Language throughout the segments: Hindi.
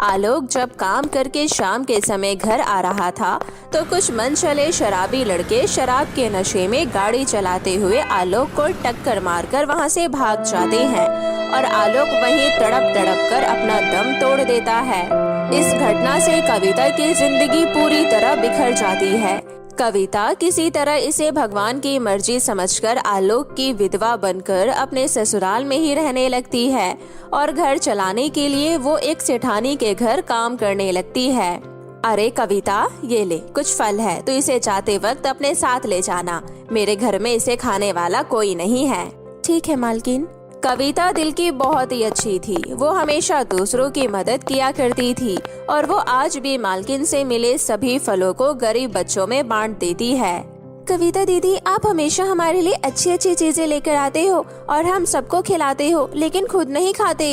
आलोक जब काम करके शाम के समय घर आ रहा था तो कुछ मनचले शराबी लड़के शराब के नशे में गाड़ी चलाते हुए आलोक को टक्कर मारकर वहां से भाग जाते हैं और आलोक वहीं तड़प तड़प कर अपना दम तोड़ देता है। इस घटना से कविता की जिंदगी पूरी तरह बिखर जाती है। कविता किसी तरह इसे भगवान की मर्जी समझकर आलोक की विधवा बनकर अपने ससुराल में ही रहने लगती है और घर चलाने के लिए वो एक सेठानी के घर काम करने लगती है। अरे कविता, ये ले कुछ फल है, तो इसे जाते वक्त अपने साथ ले जाना। मेरे घर में इसे खाने वाला कोई नहीं है। ठीक है मालकिन। कविता दिल की बहुत ही अच्छी थी। वो हमेशा दूसरों की मदद किया करती थी और वो आज भी मालकिन से मिले सभी फलों को गरीब बच्चों में बांट देती है। कविता दीदी, आप हमेशा हमारे लिए अच्छी अच्छी चीजें लेकर आते हो और हम सबको खिलाते हो, लेकिन खुद नहीं खाते।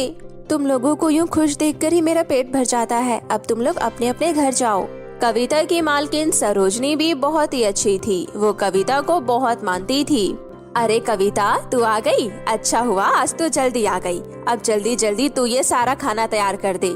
तुम लोगों को यूँ खुश देखकर ही मेरा पेट भर जाता है। अब तुम लोग अपने अपने घर जाओ। कविता की मालकिन सरोजनी भी बहुत ही अच्छी थी। वो कविता को बहुत मानती थी। अरे कविता, तू आ गई? अच्छा हुआ, आज तो जल्दी आ गई। अब जल्दी जल्दी तू ये सारा खाना तैयार कर दे।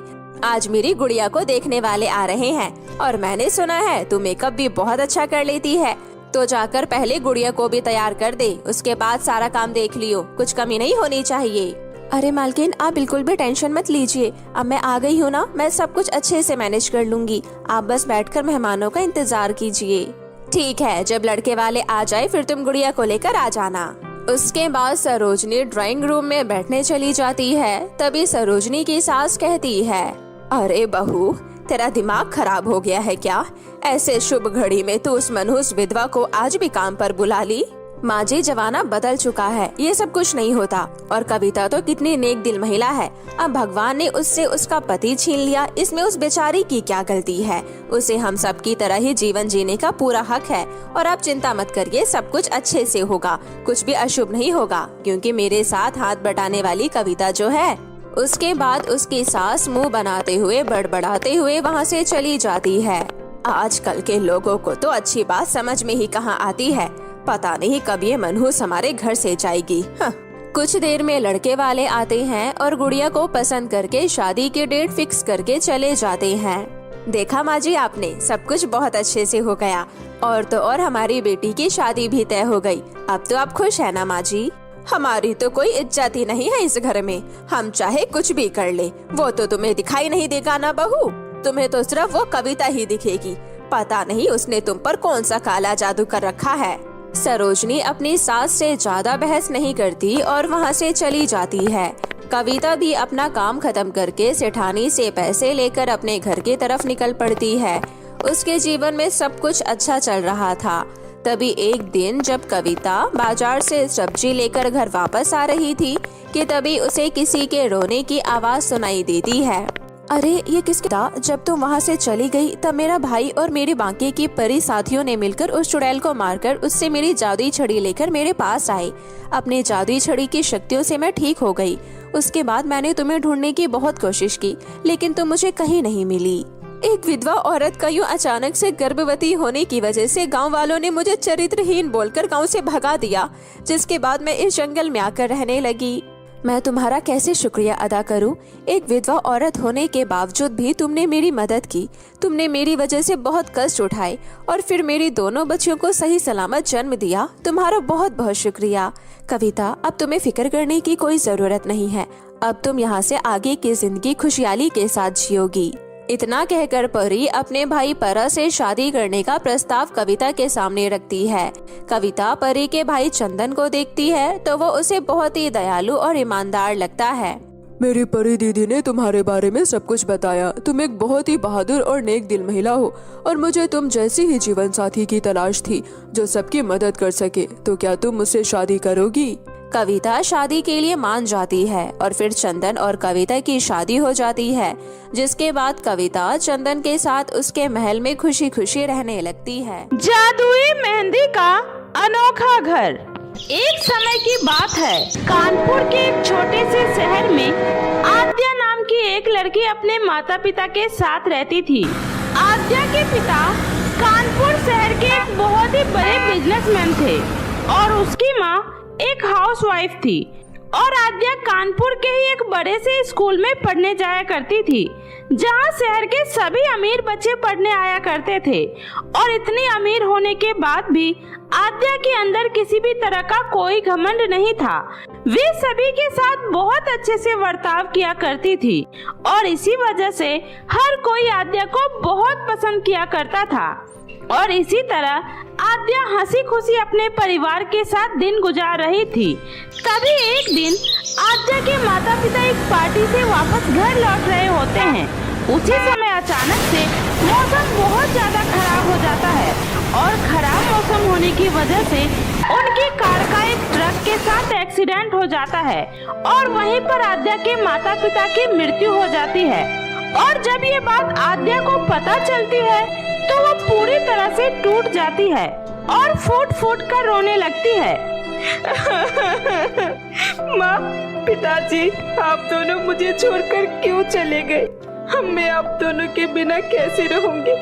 आज मेरी गुड़िया को देखने वाले आ रहे हैं और मैंने सुना है तू मेकअप भी बहुत अच्छा कर लेती है, तो जाकर पहले गुड़िया को भी तैयार कर दे, उसके बाद सारा काम देख लियो। कुछ कमी नहीं होनी चाहिए। अरे मालकिन, आप बिल्कुल भी टेंशन मत लीजिए। अब मैं आ गई हूँ ना, मैं सब कुछ अच्छे से मैनेज कर लूंगी। आप बस बैठकर मेहमानों का इंतजार कीजिए। ठीक है, जब लड़के वाले आ जाए फिर तुम गुड़िया को लेकर आ जाना। उसके बाद सरोजनी ड्राइंग रूम में बैठने चली जाती है। तभी सरोजनी की सास कहती है, अरे बहू, तेरा दिमाग खराब हो गया है क्या? ऐसे शुभ घड़ी में तू उस मनहूस विधवा को आज भी काम पर बुला ली? माँ जी, जमाना बदल चुका है, ये सब कुछ नहीं होता। और कविता तो कितनी नेक दिल महिला है। अब भगवान ने उससे उसका पति छीन लिया, इसमें उस बेचारी की क्या गलती है? उसे हम सब की तरह ही जीवन जीने का पूरा हक है। और आप चिंता मत करिए, सब कुछ अच्छे से होगा, कुछ भी अशुभ नहीं होगा, क्योंकि मेरे साथ हाथ बटाने वाली कविता जो है। उसके बाद उसकी सास मुँह बनाते हुए बड़बड़ाते हुए वहाँ से चली जाती है। आजकल के लोगों को तो अच्छी बात समझ में ही कहाँ आती है। पता नहीं कब ये मनहूस हमारे घर से जाएगी। कुछ देर में लड़के वाले आते हैं और गुड़िया को पसंद करके शादी की डेट फिक्स करके चले जाते हैं। देखा माँ जी, आपने सब कुछ बहुत अच्छे से हो गया और तो और हमारी बेटी की शादी भी तय हो गई। अब तो आप खुश है ना माँ जी? हमारी तो कोई इज्जत ही नहीं है इस घर में। हम चाहे कुछ भी कर ले, वो तो तुम्हें दिखाई नहीं देगा ना बहू। तुम्हें तो सिर्फ वो कविता ही दिखेगी। पता नहीं उसने तुम पर कौन सा काला जादू कर रखा है। सरोजनी अपनी सास से ज्यादा बहस नहीं करती और वहाँ से चली जाती है। कविता भी अपना काम खत्म करके सेठानी से पैसे लेकर अपने घर की तरफ निकल पड़ती है। उसके जीवन में सब कुछ अच्छा चल रहा था। तभी एक दिन जब कविता बाजार से सब्जी लेकर घर वापस आ रही थी कि तभी उसे किसी के रोने की आवाज सुनाई देती है। अरे ये किसका? जब तुम वहाँ से चली गई तब मेरा भाई और मेरे बाकी की परी साथियों ने मिलकर उस चुड़ैल को मारकर उससे मेरी जादुई छड़ी लेकर मेरे पास आए। अपनी जादुई छड़ी की शक्तियों से मैं ठीक हो गई। उसके बाद मैंने तुम्हें ढूंढने की बहुत कोशिश की, लेकिन तुम मुझे कहीं नहीं मिली। एक विधवा औरत का यूँ अचानक से गर्भवती होने की वजह से गाँव वालों ने मुझे चरित्रहीन बोलकर गाँव से भगा दिया, जिसके बाद मैं इस जंगल में आकर रहने लगी। मैं तुम्हारा कैसे शुक्रिया अदा करूं? एक विधवा औरत होने के बावजूद भी तुमने मेरी मदद की। तुमने मेरी वजह से बहुत कष्ट उठाए और फिर मेरी दोनों बच्चियों को सही सलामत जन्म दिया। तुम्हारा बहुत बहुत शुक्रिया। कविता, अब तुम्हें फिक्र करने की कोई जरूरत नहीं है। अब तुम यहाँ से आगे की जिंदगी खुशहाली के साथ जियोगी। इतना कहकर परी अपने भाई परा से शादी करने का प्रस्ताव कविता के सामने रखती है। कविता परी के भाई चंदन को देखती है तो वो उसे बहुत ही दयालु और ईमानदार लगता है। मेरी परी दीदी ने तुम्हारे बारे में सब कुछ बताया। तुम एक बहुत ही बहादुर और नेक दिल महिला हो और मुझे तुम जैसी ही जीवन साथी की तलाश थी जो सबकी मदद कर सके। तो क्या तुम मुझसे शादी करोगी? कविता शादी के लिए मान जाती है और फिर चंदन और कविता की शादी हो जाती है, जिसके बाद कविता चंदन के साथ उसके महल में खुशी खुशी रहने लगती है। जादुई मेहंदी का अनोखा घर। एक समय की बात है, कानपुर के एक छोटे से शहर में आद्या नाम की एक लड़की अपने माता पिता के साथ रहती थी। आद्या के पिता कानपुर शहर के एक बहुत ही बड़े बिजनेसमैन थे और उसकी माँ एक हाउसवाइफ थी। और आद्या कानपुर के ही एक बड़े से स्कूल में पढ़ने जाया करती थी, जहां शहर के सभी अमीर बच्चे पढ़ने आया करते थे। और इतनी अमीर होने के बाद भी आद्या के अंदर किसी भी तरह का कोई घमंड नहीं था। वे सभी के साथ बहुत अच्छे से बर्ताव किया करती थी और इसी वजह से हर कोई आद्या को बहुत पसंद किया करता था। और इसी तरह आद्या हंसी खुशी अपने परिवार के साथ दिन गुजार रही थी। तभी एक दिन आद्या के माता पिता एक पार्टी से वापस घर लौट रहे होते हैं। उसी समय अचानक से मौसम बहुत ज्यादा खराब हो जाता है और खराब मौसम होने की वजह से उनकी कार का एक ट्रक के साथ एक्सीडेंट हो जाता है और वहीं पर आद्या के माता पिता की मृत्यु हो जाती है। और जब ये बात आद्या को पता चलती है तो वो पूरी तरह से टूट जाती है और फूट फूट कर रोने लगती है। माँ, पिताजी, आप दोनों मुझे छोड़कर क्यों चले गए? मैं आप दोनों के बिना कैसे रहूंगी?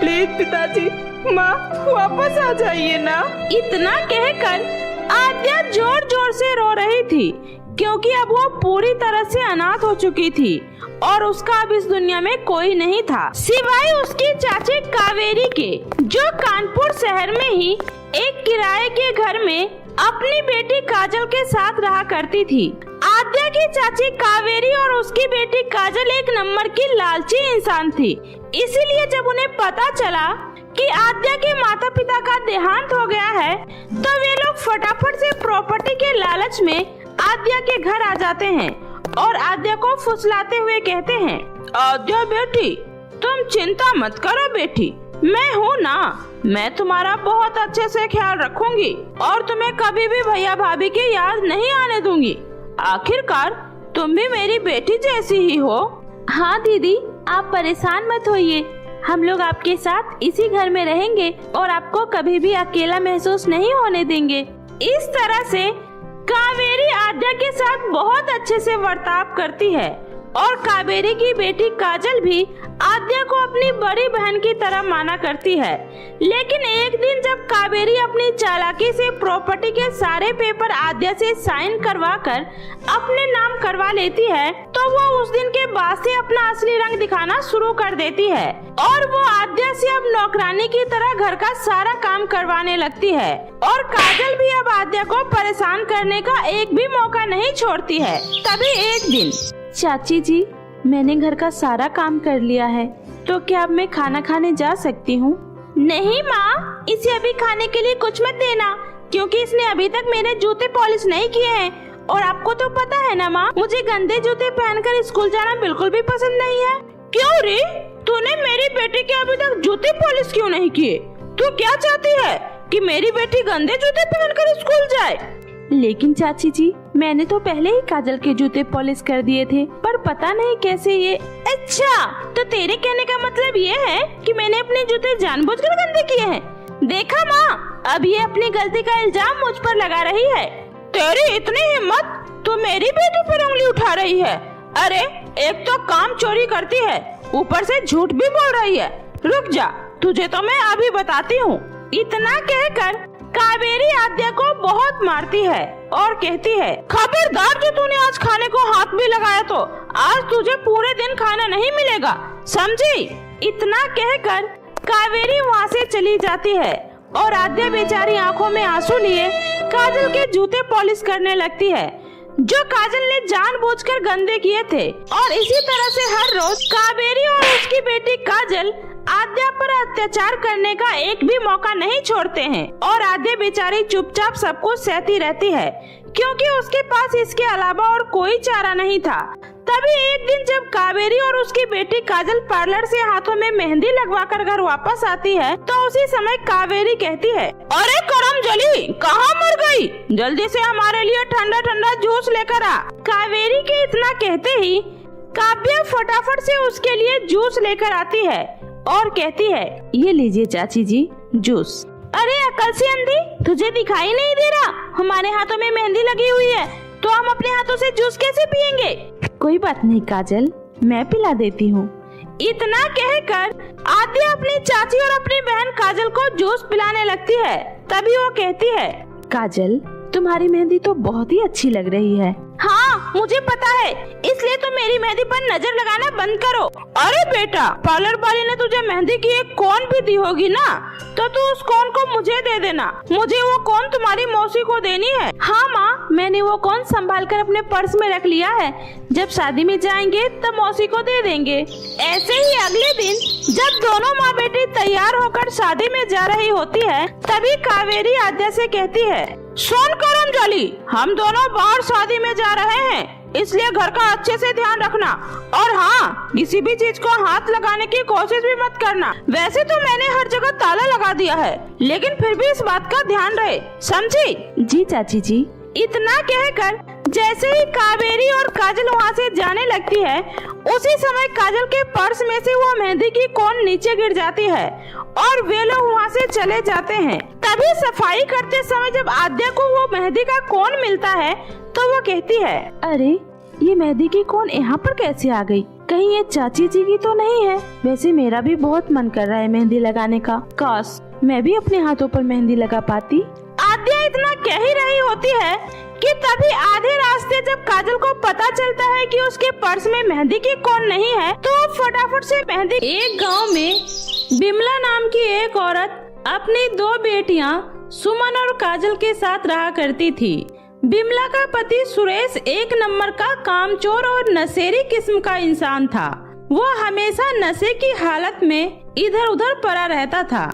प्लीज पिताजी, माँ वापस आ जाइए ना। इतना कहकर आद्या जोर जोर से रो रही थी, क्योंकि अब वो पूरी तरह से अनाथ हो चुकी थी और उसका अब इस दुनिया में कोई नहीं था सिवाय उसकी चाची कावेरी के, जो कानपुर शहर में ही एक किराए के घर में अपनी बेटी काजल के साथ रहा करती थी। आद्या की चाची कावेरी और उसकी बेटी काजल एक नंबर की लालची इंसान थी। इसीलिए जब उन्हें पता चला कि आद्या के माता पिता का देहांत हो गया है तो वे लोग फटाफट से प्रॉपर्टी के लालच में आद्या के घर आ जाते हैं और आद्या को फुसलाते हुए कहते हैं, आद्या बेटी, तुम चिंता मत करो बेटी, मैं हूँ ना, मैं तुम्हारा बहुत अच्छे से ख्याल रखूंगी और तुम्हें कभी भी भैया भाभी की याद नहीं आने दूंगी। आखिरकार तुम भी मेरी बेटी जैसी ही हो। हाँ दीदी, आप परेशान मत होइए, हम लोग आपके साथ इसी घर में रहेंगे और आपको कभी भी अकेला महसूस नहीं होने देंगे। इस तरह से कावेरी आद्या के साथ बहुत अच्छे से बर्ताव करती है और कावेरी की बेटी काजल भी आद्या को अपनी बड़ी बहन की तरह माना करती है। लेकिन एक दिन जब कावेरी अपनी चालाकी से प्रॉपर्टी के सारे पेपर आद्या से साइन करवाकर अपने नाम करवा लेती है तो वो उस दिन के बाद से अपना असली रंग दिखाना शुरू कर देती है और वो आद्या से अब नौकरानी की तरह घर का सारा काम करवाने लगती है। और काजल भी अब आद्या को परेशान करने का एक भी मौका नहीं छोड़ती है। तभी एक दिन, चाची जी, मैंने घर का सारा काम कर लिया है, तो क्या अब मैं खाना खाने जा सकती हूँ? नहीं माँ, इसे अभी खाने के लिए कुछ मत देना, क्योंकि इसने अभी तक मेरे जूते पॉलिश नहीं किए हैं और आपको तो पता है ना माँ, मुझे गंदे जूते पहनकर स्कूल जाना बिल्कुल भी पसंद नहीं है। क्यों रे, तूने मेरी बेटी के अभी तक जूते पॉलिश क्यों नहीं किए? तू क्या चाहती है कि मेरी बेटी गंदे जूते पहनकर स्कूल जाए? लेकिन चाची जी, मैंने तो पहले ही काजल के जूते पॉलिश कर दिए थे, पर पता नहीं कैसे ये। अच्छा, तो तेरे कहने का मतलब ये है कि मैंने अपने जूते जानबूझकर गंदे किए हैं? देखा माँ, अब ये अपनी गलती का इल्जाम मुझ पर लगा रही है। तेरी इतनी हिम्मत, तू मेरी बेटी पर उंगली उठा रही है? अरे, एक तो काम चोरी करती है, ऊपर से झूठ भी बोल रही है। रुक जा, तुझे तो मैं अभी बताती हूँ। इतना कहकर कावेरी आद्या को बहुत मारती है और कहती है, खबरदार जो तूने आज खाने को हाथ भी लगाया तो आज तुझे पूरे दिन खाना नहीं मिलेगा, समझी? इतना कहकर कावेरी वहाँ से चली जाती है और आद्या बेचारी आंखों में आंसू लिए काजल के जूते पॉलिश करने लगती है, जो काजल ने जानबूझकर गंदे किए थे। और इसी तरह से हर रोज कावेरी और उसकी बेटी काजल आद्या पर अत्याचार करने का एक भी मौका नहीं छोड़ते हैं और आद्या बेचारी चुपचाप सब कुछ सहती रहती है, क्योंकि उसके पास इसके अलावा और कोई चारा नहीं था। तभी एक दिन जब कावेरी और उसकी बेटी काजल पार्लर से हाथों में मेहंदी लगवाकर घर वापस आती है तो उसी समय कावेरी कहती है, अरे करमजली, कहाँ मर गई? जल्दी से हमारे लिए ठंडा ठंडा जूस लेकर आ। कावेरी के इतना कहते ही काव्या फटाफट से उसके लिए जूस लेकर आती है और कहती है, ये लीजिए चाची जी, जूस। अरे अकल से अंधी, तुझे दिखाई नहीं दे रहा हमारे हाथों में मेहंदी लगी हुई है, तो हम अपने हाथों से जूस कैसे पियेंगे? कोई बात नहीं काजल, मैं पिला देती हूँ। इतना कहकर आद्या अपनी चाची और अपनी बहन काजल को जूस पिलाने लगती है। तभी वो कहती है, काजल, तुम्हारी मेहंदी तो बहुत ही अच्छी लग रही है। हाँ मुझे पता है, इसलिए तो मेरी मेहंदी पर नजर लगाना बंद करो। अरे बेटा, पार्लर वाली ने तुझे मेहंदी की एक कोन भी दी होगी ना, तो तू उस कोन को मुझे दे देना। मुझे वो कोन तुम्हारी मौसी को देनी है। हाँ माँ, मैंने वो कोन संभाल कर अपने पर्स में रख लिया है। जब शादी में जाएंगे तब मौसी को दे देंगे। ऐसे ही अगले दिन जब दोनों माँ बेटी तैयार होकर शादी में जा रही होती है, तभी कावेरी आद्या से कहती है, सुन कर अंजलि, हम दोनों बाहर शादी में जा रहे हैं, इसलिए घर का अच्छे से ध्यान रखना। और हाँ, किसी भी चीज को हाथ लगाने की कोशिश भी मत करना। वैसे तो मैंने हर जगह ताला लगा दिया है, लेकिन फिर भी इस बात का ध्यान रहे, समझी? जी चाची जी। इतना कहकर जैसे ही कावेरी और काजल वहाँ से जाने लगती है, उसी समय काजल के पर्स में से वो मेहंदी की कोन नीचे गिर जाती है और वे लोग वहाँ से चले जाते हैं। तभी सफाई करते समय जब आद्या को वो मेहंदी का कोन मिलता है तो वो कहती है, अरे ये मेहंदी की कोन यहाँ पर कैसे आ गई? कहीं ये चाची जी की तो नहीं है? वैसे मेरा भी बहुत मन कर रहा है मेहंदी लगाने का। काश मैं भी अपने हाथों पर मेहंदी लगा पाती। आद्या इतना कह ही रही होती है कि तभी आधे रास्ते जब काजल को पता चलता है कि उसके पर्स में मेहंदी की कोन नहीं है, तो वो फटाफट से मेहंदी। एक गांव में बिमला नाम की एक औरत अपनी 2 बेटियां सुमन और काजल के साथ रहा करती थी। बिमला का पति सुरेश एक नंबर का कामचोर और नशेड़ी किस्म का इंसान था। वो हमेशा नशे की हालत में इधर उधर पड़ा रहता था।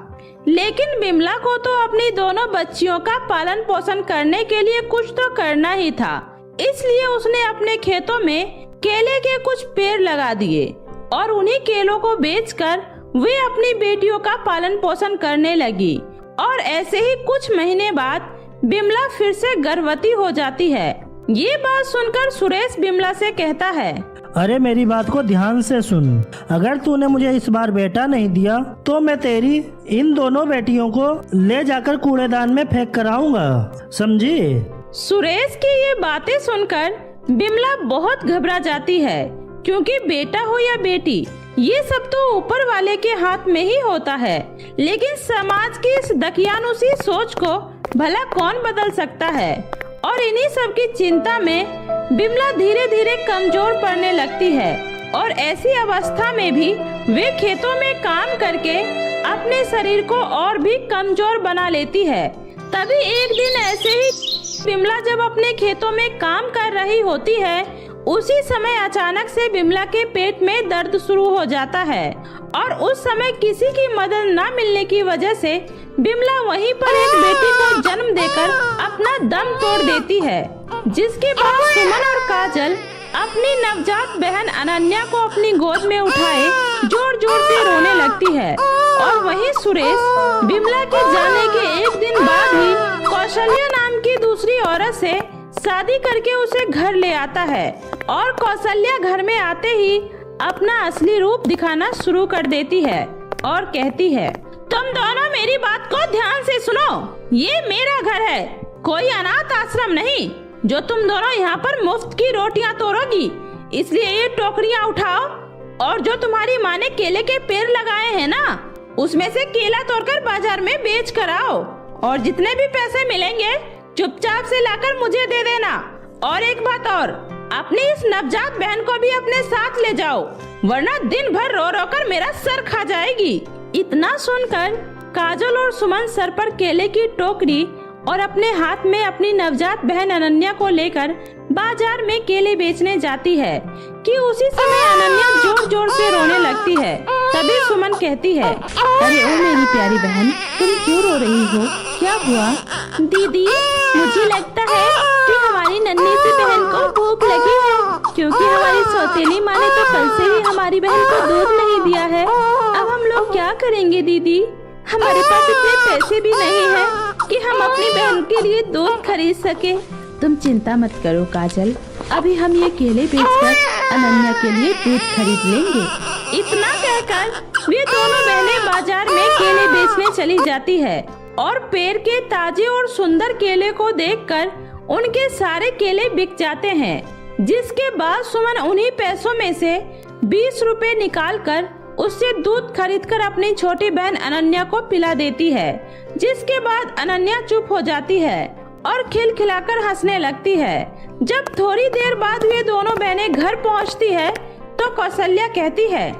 लेकिन बिमला को तो अपनी दोनों बच्चियों का पालन पोषण करने के लिए कुछ तो करना ही था। इसलिए उसने अपने खेतों में केले के कुछ पेड़ लगा दिए और उन्हीं केलों को बेचकर वे अपनी बेटियों का पालन पोषण करने लगी। और ऐसे ही कुछ महीने बाद बिमला फिर से गर्भवती हो जाती है। ये बात सुनकर सुरेश बिमला से कहता है, अरे मेरी बात को ध्यान से सुन, अगर तूने मुझे इस बार बेटा नहीं दिया तो मैं तेरी इन दोनों बेटियों को ले जाकर कूड़ेदान में फेंक कर आऊंगा, समझी? सुरेश की ये बातें सुनकर बिमला बहुत घबरा जाती है, क्योंकि बेटा हो या बेटी ये सब तो ऊपर वाले के हाथ में ही होता है। लेकिन समाज की इस दकियानुसी सोच को भला कौन बदल सकता है? और इन्हीं सब की चिंता में बिमला धीरे धीरे कमजोर पड़ने लगती है और ऐसी अवस्था में भी वे खेतों में काम करके अपने शरीर को और भी कमजोर बना लेती है। तभी एक दिन ऐसे ही बिमला जब अपने खेतों में काम कर रही होती है, उसी समय अचानक से बिमला के पेट में दर्द शुरू हो जाता है और उस समय किसी की मदद न मिलने की वजह से बिमला वहीं पर एक बेटी को जन्म देकर अपना दम तोड़ देती है। जिसके बाद सुमन और काजल अपनी नवजात बहन अनन्या को अपनी गोद में उठाए जोर जोर से रोने लगती है। और वहीं सुरेश बिमला के जाने के एक दिन बाद ही कौशल्या नाम की दूसरी औरत से शादी करके उसे घर ले आता है और कौशल्या घर में आते ही अपना असली रूप दिखाना शुरू कर देती है और कहती है, तुम दोनों मेरी बात को ध्यान से सुनो, ये मेरा घर है, कोई अनाथ आश्रम नहीं जो तुम दोनों यहाँ पर मुफ्त की रोटियाँ तोड़ोगी। इसलिए ये टोकरियाँ उठाओ और जो तुम्हारी माँ ने केले के पेड़ लगाए हैं ना, उसमें से केला तोड़कर बाजार में बेच कर आओ और जितने भी पैसे मिलेंगे चुपचाप से लाकर मुझे दे देना। और एक बात और, अपनी इस नवजात बहन को भी अपने साथ ले जाओ, वरना दिन भर रो रो कर मेरा सर खा जाएगी। इतना सुनकर काजल और सुमन सर पर केले की टोकरी और अपने हाथ में अपनी नवजात बहन अनन्या को लेकर बाजार में केले बेचने जाती है कि उसी समय अनन्या जोर जोर से रोने लगती है। तभी सुमन कहती है, अरे ओ मेरी प्यारी बहन, तुम क्यों रो रही हो? क्या हुआ? दीदी, मुझे लगता है कि हमारी नन्ही सी बहन को भूख लगी है, क्योंकि हमारी सौतेली माँ ने तो कल से ही हमारी बहन को दूध नहीं दिया है। अब हम लोग क्या करेंगे दीदी? हमारे पास इतने पैसे भी नहीं है कि हम अपनी बहन के लिए दूध खरीद सके। तुम चिंता मत करो काजल, अभी हम ये केले बेचकर अनन्या के लिए दूध खरीद लेंगे। इतना कहकर वे दोनों बहनें बाजार में केले बेचने चली जाती है और पेड़ के ताजे और सुंदर केले को देखकर उनके सारे केले बिक जाते हैं। जिसके बाद सुमन उन्हीं पैसों में से 20 रुपए निकाल कर उससे दूध खरीदकर अपनी छोटी बहन अनन्या को पिला देती है। जिसके बाद अनन्या चुप हो जाती है और खिलखिलाकर हंसने लगती है। जब थोड़ी देर बाद वे दोनों बहनें घर पहुंचती है तो कौशल्या कहती है,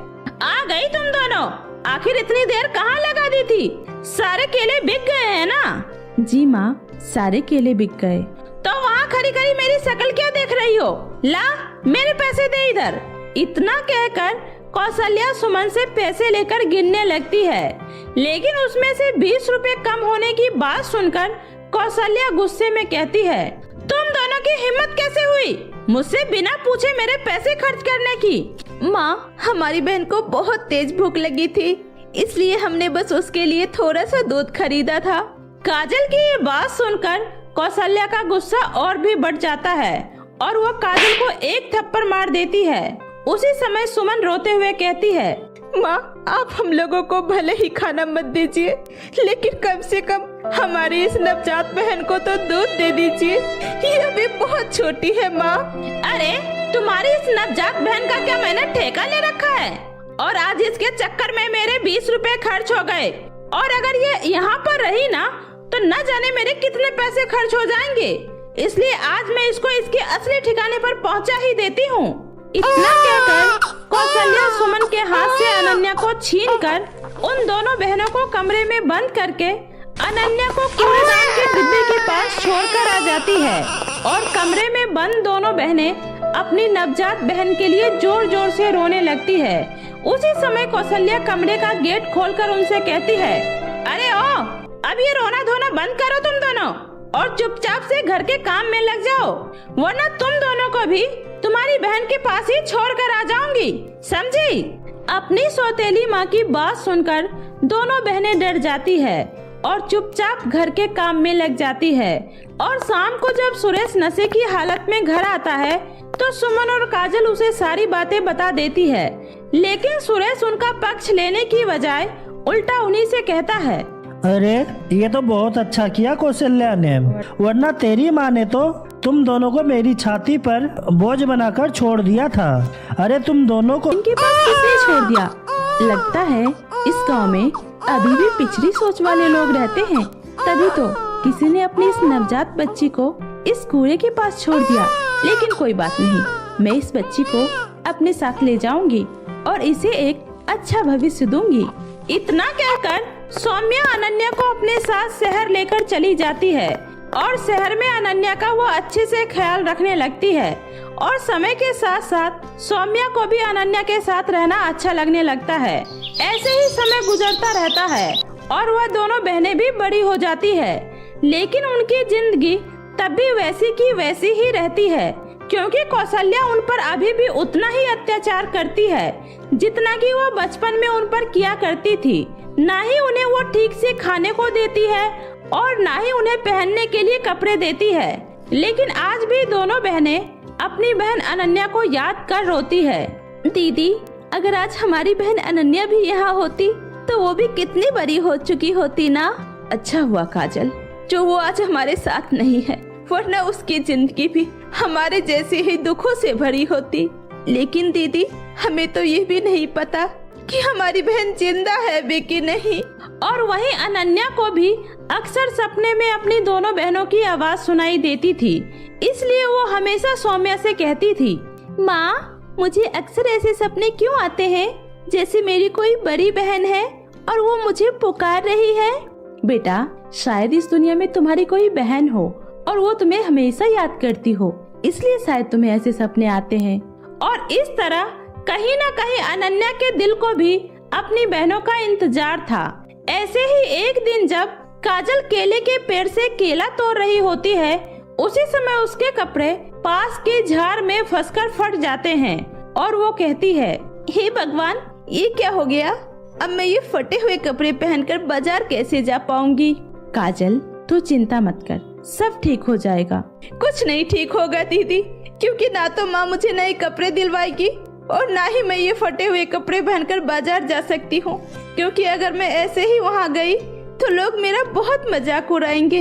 आ गई तुम दोनों, आखिर इतनी देर कहाँ लगा दी थी? सारे केले बिक गए हैं ना? जी माँ, सारे केले बिक गए। तो वहाँ खड़ी खड़ी मेरी शक्ल क्या देख रही हो? ला मेरे पैसे दे इधर। इतना कहकर कौशल्या सुमन से पैसे लेकर गिनने लगती है, लेकिन उसमें से 20 रुपए कम होने की बात सुनकर कौशल्या गुस्से में कहती है, तुम दोनों की हिम्मत कैसे हुई मुझसे बिना पूछे मेरे पैसे खर्च करने की? माँ, हमारी बहन को बहुत तेज भूख लगी थी, इसलिए हमने बस उसके लिए थोड़ा सा दूध खरीदा था। काजल की ये बात सुनकर कौशल्या का गुस्सा और भी बढ़ जाता है और वो काजल को एक थप्पड़ मार देती है। उसी समय सुमन रोते हुए कहती है, माँ, आप हम लोगों को भले ही खाना मत दीजिए, लेकिन कम से कम हमारी इस नवजात बहन को तो दूध दे दीजिए, ये अभी बहुत छोटी है माँ। अरे तुम्हारी इस नवजात बहन का क्या मैंने ठेका ले रखा है? और आज इसके चक्कर में मेरे 20 रुपए खर्च हो गए, और अगर ये यहाँ पर रही ना तो न जाने मेरे कितने पैसे खर्च हो जाएंगे। इसलिए आज मैं इसको इसके असली ठिकाने पर पहुँचा ही देती हूँ। इतना कहकर कौशल्या सुमन के हाथ से अनन्या को छीनकर उन दोनों बहनों को कमरे में बंद करके अनन्या को कूड़ेदान के डिब्बे के पास छोड़कर आ जाती है और कमरे में बंद दोनों बहनें अपनी नवजात बहन के लिए जोर जोर से रोने लगती है। उसी समय कौशल्या कमरे का गेट खोलकर उनसे कहती है, अरे ओ, अब ये रोना धोना बंद करो तुम दोनों और चुपचाप से घर के काम में लग जाओ, वरना तुम दोनों को भी तुम्हारी बहन के पास ही छोड़ कर आ जाऊंगी, समझी? अपनी सौतेली माँ की बात सुनकर दोनों बहनें डर जाती है और चुपचाप घर के काम में लग जाती है। और शाम को जब सुरेश नशे की हालत में घर आता है तो सुमन और काजल उसे सारी बातें बता देती है, लेकिन सुरेश उनका पक्ष लेने की बजाय उल्टा उन्हीं से कहता है, अरे ये तो बहुत अच्छा किया कौशल्या ने, वरना तेरी माँ ने तो तुम दोनों को मेरी छाती पर बोझ बनाकर छोड़ दिया था। अरे तुम दोनों को इनके पास किसने छोड़ दिया? लगता है इस गांव में अभी भी पिछड़ी सोच वाले लोग रहते हैं, तभी तो किसी ने अपनी इस नवजात बच्ची को इस कूड़े के पास छोड़ दिया। लेकिन कोई बात नहीं, मैं इस बच्ची को अपने साथ ले जाऊंगी और इसे एक अच्छा भविष्य दूंगी। इतना कहकर सौम्या अनन्या को अपने साथ शहर लेकर चली जाती है और शहर में अनन्या का वो अच्छे से ख्याल रखने लगती है और समय के साथ साथ सौम्या को भी अनन्या के साथ रहना अच्छा लगने लगता है। ऐसे ही समय गुजरता रहता है और वह दोनों बहनें भी बड़ी हो जाती है, लेकिन उनकी जिंदगी तब भी वैसी की वैसी ही रहती है, क्योंकि कौशल्या उन पर अभी भी उतना ही अत्याचार करती है जितना कि वो बचपन में उन पर किया करती थी। ना ही उन्हें वो ठीक से खाने को देती है और ना ही उन्हें पहनने के लिए कपड़े देती है। लेकिन आज भी दोनों बहनें अपनी बहन अनन्या को याद कर रोती है। दीदी, अगर आज हमारी बहन अनन्या भी यहाँ होती तो वो भी कितनी बड़ी हो चुकी होती ना। अच्छा हुआ काजल जो वो आज हमारे साथ नहीं है, वरना उसकी जिंदगी भी हमारे जैसे ही दुखों से भरी होती। लेकिन दीदी, हमें तो ये भी नहीं पता कि हमारी बहन जिंदा है भी कि नहीं। और वहीं अनन्या को भी अक्सर सपने में अपनी दोनों बहनों की आवाज सुनाई देती थी, इसलिए वो हमेशा सौम्या से कहती थी, माँ, मुझे अक्सर ऐसे सपने क्यों आते हैं जैसे मेरी कोई बड़ी बहन है और वो मुझे पुकार रही है। बेटा, शायद इस दुनिया में तुम्हारी कोई बहन हो और वो तुम्हें हमेशा याद करती हो, इसलिए शायद तुम्हें ऐसे सपने आते हैं। और इस तरह कहीं न कहीं अनन्या के दिल को भी अपनी बहनों का इंतजार था। ऐसे ही एक दिन जब काजल केले के पेड़ से केला तोड़ रही होती है, उसी समय उसके कपड़े पास के झाड़ में फंसकर फट जाते हैं और वो कहती है, हे भगवान, ये क्या हो गया? अब मैं ये फटे हुए कपड़े पहनकर बाजार कैसे जा पाऊंगी? काजल, तू चिंता मत कर, सब ठीक हो जाएगा। कुछ नहीं ठीक होगा दीदी, क्योंकि ना तो माँ मुझे नए कपड़े दिलवाएगी और ना ही मैं ये फटे हुए कपड़े पहनकर बाजार जा सकती हूँ, क्योंकि अगर मैं ऐसे ही वहाँ गई तो लोग मेरा बहुत मजाक उड़ाएंगे।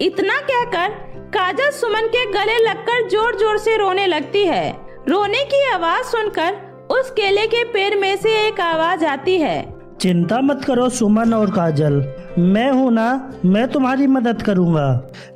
इतना कहकर काजल सुमन के गले लगकर जोर जोर से रोने लगती है। रोने की आवाज सुनकर उस केले के पेड़ में से एक आवाज आती है, चिंता मत करो सुमन और काजल, मैं हूँ ना, मैं तुम्हारी मदद करूँगा।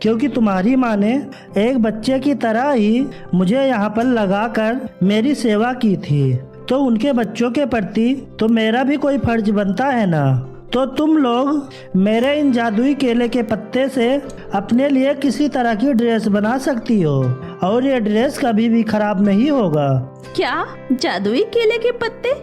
क्योंकि तुम्हारी माँ ने एक बच्चे की तरह ही मुझे यहाँ पर लगाकर मेरी सेवा की थी, तो उनके बच्चों के प्रति तो मेरा भी कोई फर्ज बनता है ना। तो तुम लोग मेरे इन जादुई केले के पत्ते से अपने लिए किसी तरह की ड्रेस बना सकती हो, और ये ड्रेस कभी भी खराब नहीं होगा। क्या जादुई केले के पत्ते?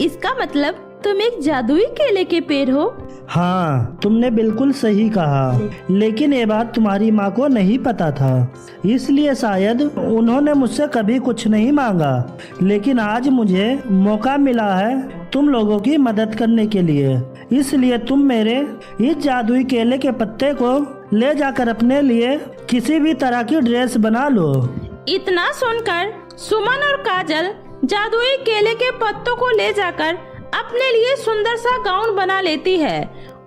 इसका मतलब तुम एक जादुई केले के पेड़ हो? हाँ, तुमने बिल्कुल सही कहा, लेकिन ये बात तुम्हारी माँ को नहीं पता था, इसलिए शायद उन्होंने मुझसे कभी कुछ नहीं मांगा। लेकिन आज मुझे मौका मिला है तुम लोगों की मदद करने के लिए, इसलिए तुम मेरे इस जादुई केले के पत्ते को ले जाकर अपने लिए किसी भी तरह की ड्रेस बना लो। इतना सुनकर सुमन और काजल जादुई केले के पत्तों को ले जाकर अपने लिए सुंदर सा गाउन बना लेती है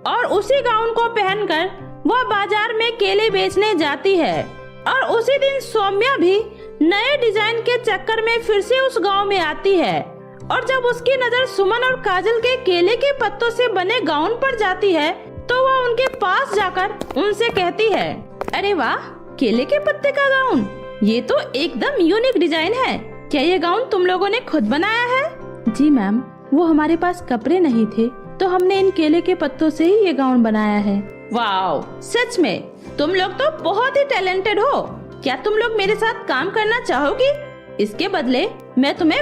और उसी गाउन को पहनकर वह बाजार में केले बेचने जाती है। और उसी दिन सौम्या भी नए डिजाइन के चक्कर में फिर से उस गांव में आती है, और जब उसकी नजर सुमन और काजल के केले के पत्तों से बने गाउन पर जाती है तो वह उनके पास जाकर उनसे कहती है, अरे वाह, केले के पत्ते का गाउन, ये तो एकदम यूनिक डिजाइन है। क्या ये गाउन तुम लोगों ने खुद बनाया है? जी मैम, वो हमारे पास कपड़े नहीं थे तो हमने इन केले के पत्तों से ही ये गाउन बनाया है। वाओ, सच में तुम लोग तो बहुत ही टैलेंटेड हो। क्या तुम लोग मेरे साथ काम करना चाहोगी? इसके बदले मैं तुम्हें